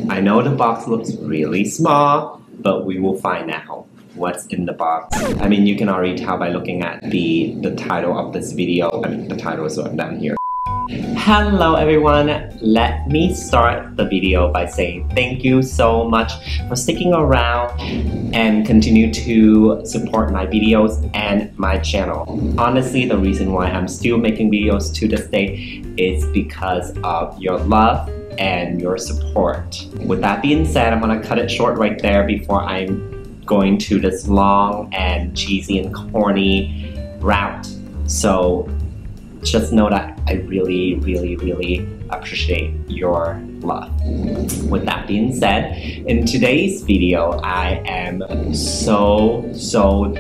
I know the box looks really small, but we will find out what's in the box. I mean, you can already tell by looking at the title of this video. I mean, the title is down here. Hello everyone, let me start the video by saying thank you so much for sticking around and continue to support my videos and my channel. Honestly, the reason why I'm still making videos to this day is because of your love and your support. With that being said, I'm gonna cut it short right there before I'm going to this long and cheesy and corny route. So just know that I really appreciate your love. With that being said, in today's video, I am so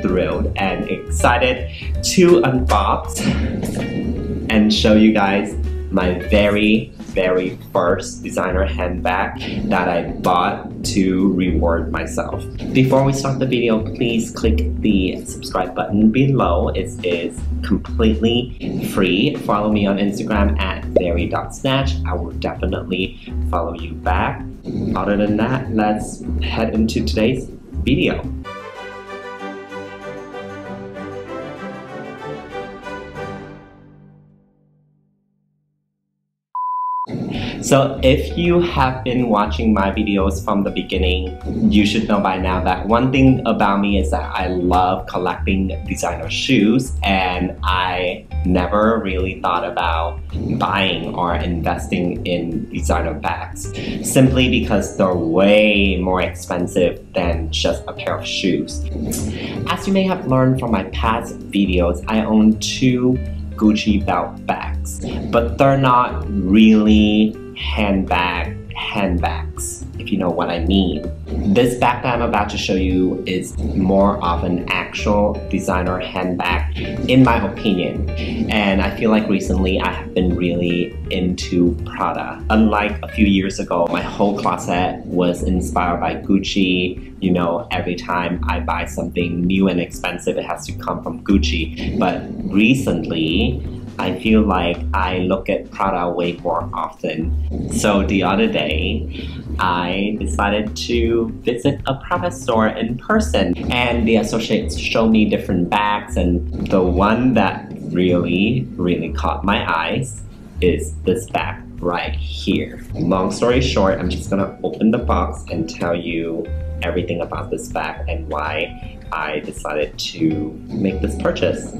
thrilled and excited to unbox and show you guys my very first designer handbag that I bought to reward myself. Before we start the video, please click the subscribe button below. It is completely free. Follow me on Instagram at very.snatch. I will definitely follow you back. Other than that, let's head into today's video. So if you have been watching my videos from the beginning, you should know by now that one thing about me is that I love collecting designer shoes, and I never really thought about buying or investing in designer bags, simply because they're way more expensive than just a pair of shoes. As you may have learned from my past videos, I own two Gucci belt bags, but they're not really handbags, if you know what I mean. This bag that I'm about to show you is more of an actual designer handbag, in my opinion. And I feel like recently I have been really into Prada. Unlike a few years ago, my whole closet was inspired by Gucci. You know, every time I buy something new and expensive, it has to come from Gucci. But recently, I feel like I look at Prada way more often. So the other day, I decided to visit a Prada store in person, and the associates showed me different bags, and the one that really caught my eyes is this bag right here. Long story short, I'm just gonna open the box and tell you everything about this bag and why I decided to make this purchase.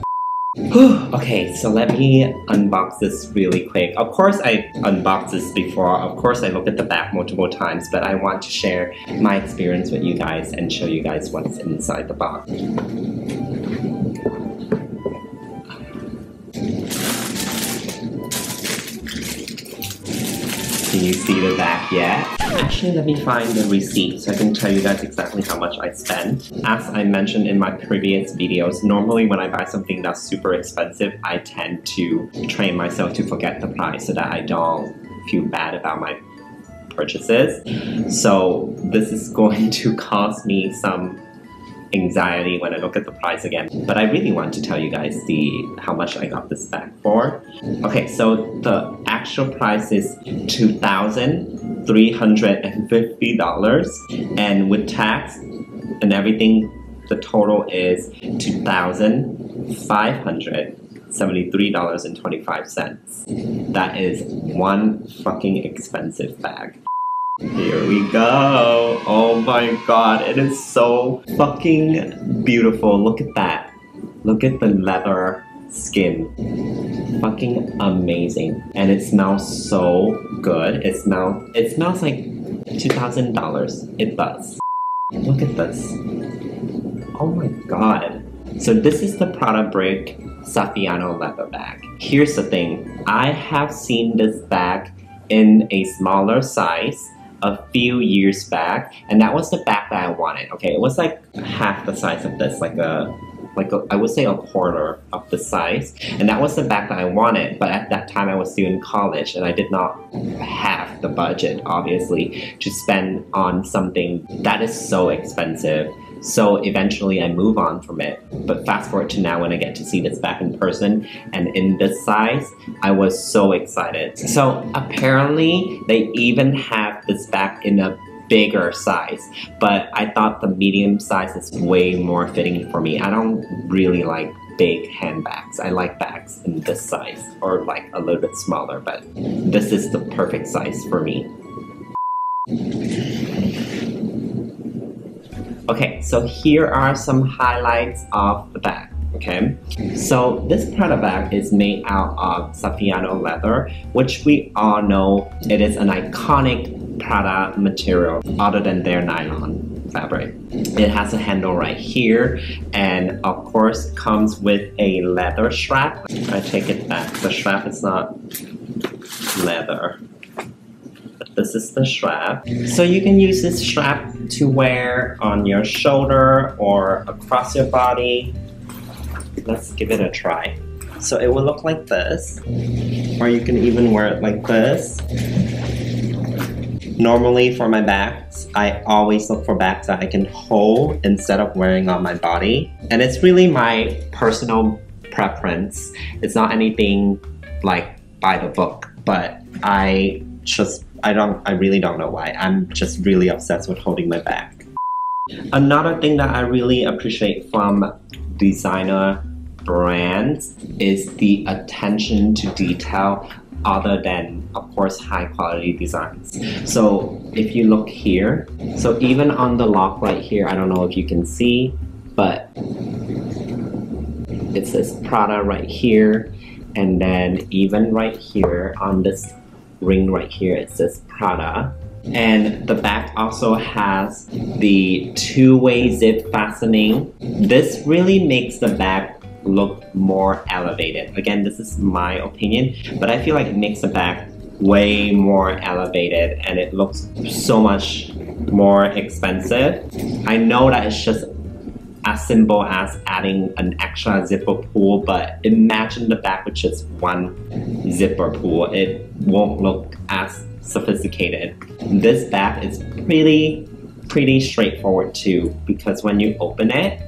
Okay, so let me unbox this really quick. Of course I unboxed this before, of course I looked at the back multiple times, but I want to share my experience with you guys and show you guys what's inside the box. Can you see the back yet? Actually, let me find the receipt so I can tell you guys exactly how much I spent. As I mentioned in my previous videos, normally when I buy something that's super expensive, I tend to train myself to forget the price so that I don't feel bad about my purchases. So this is going to cause me some anxiety when I look at the price again. But I really want to tell you guys how much I got this bag for. Okay, so the actual price is $2,350, and with tax and everything, the total is $2,573.25. That is one fucking expensive bag. Here we go. Oh my god, it is so fucking beautiful. Look at that. Look at the leather skin. Fucking amazing. And it smells so good. It smells like $2,000. It does. Look at this. Oh my god. So this is the Prada Brique Saffiano leather bag. Here's the thing. I have seen this bag in a smaller size a few years back, and that was the bag that I wanted. Okay, it was like half the size of this, like I would say a quarter of the size, and that was the bag that I wanted. But at that time I was still in college and I did not have the budget, obviously, to spend on something that is so expensive. So eventually I move on from it. But fast forward to now when I get to see this bag in person and in this size, I was so excited. So apparently they even have this bag in a bigger size, but I thought the medium size is way more fitting for me. I don't really like big handbags. I like bags in this size or like a little bit smaller, but this is the perfect size for me. Okay, so here are some highlights of the bag. Okay, so this Prada bag is made out of Saffiano leather, which we all know it is an iconic Prada material other than their nylon fabric. It has a handle right here, and of course comes with a leather strap. I take it back, the strap is not leather. This is the strap. So you can use this strap to wear on your shoulder or across your body. Let's give it a try. So it will look like this, or you can even wear it like this. Normally for my bags, I always look for bags that I can hold instead of wearing on my body. And it's really my personal preference. It's not anything like by the book, but I really don't know why. I'm just really obsessed with holding my bag. Another thing that I really appreciate from designer brands is the attention to detail other than, of course, high quality designs. So if you look here, so even on the lock right here, I don't know if you can see, but it says Prada right here, and then even right here on this ring right here, it says Prada. And the back also has the two-way zip fastening. This really makes the bag look more elevated. Again, this is my opinion, but I feel like it makes the bag way more elevated and it looks so much more expensive. I know that it's just as simple as adding an extra zipper pull, but imagine the bag with just one zipper pull. It won't look as sophisticated. This bag is pretty straightforward too, because when you open it,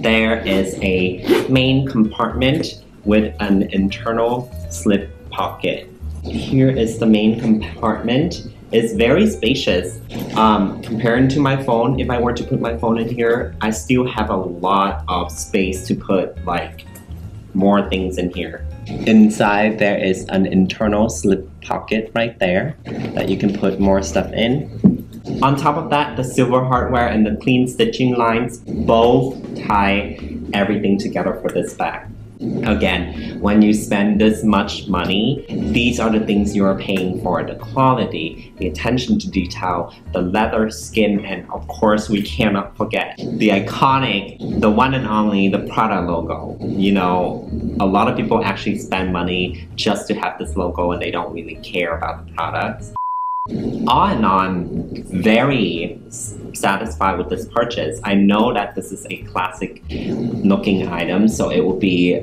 there is a main compartment with an internal slip pocket. Here is the main compartment. It's very spacious. Comparing to my phone, if I were to put my phone in here, I still have a lot of space to put like more things in here. Inside there is an internal slip pocket right there that you can put more stuff in. On top of that, the silver hardware and the clean stitching lines both tie everything together for this bag. Again, when you spend this much money, these are the things you are paying for: the quality, the attention to detail, the leather, skin, and of course we cannot forget the iconic, the one and only, the Prada logo. You know, a lot of people actually spend money just to have this logo and they don't really care about the products. All in all, I'm very satisfied with this purchase. I know that this is a classic looking item, so it will be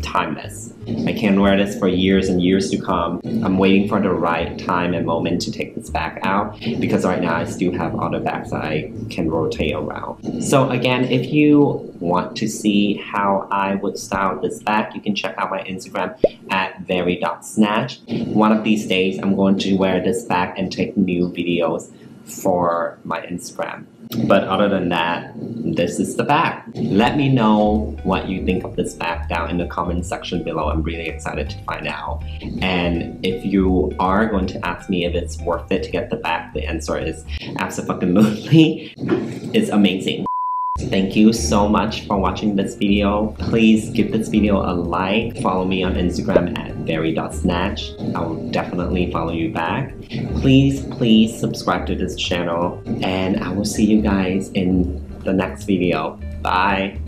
timeless. I can wear this for years and years to come. I'm waiting for the right time and moment to take this bag out, because right now I still have other bags that I can rotate around. So again, if you want to see how I would style this bag, you can check out my Instagram at very.snatch. One of these days, I'm going to wear this bag and take new videos for my Instagram. But other than that, this is the bag. Let me know what you think of this bag down in the comment section below. I'm really excited to find out. And if you are going to ask me if it's worth it to get the bag, the answer is absolutely. It's amazing. Thank you so much for watching this video. Please give this video a like. Follow me on Instagram at very.snatch. I will definitely follow you back. Please subscribe to this channel, and I will see you guys in the next video. Bye.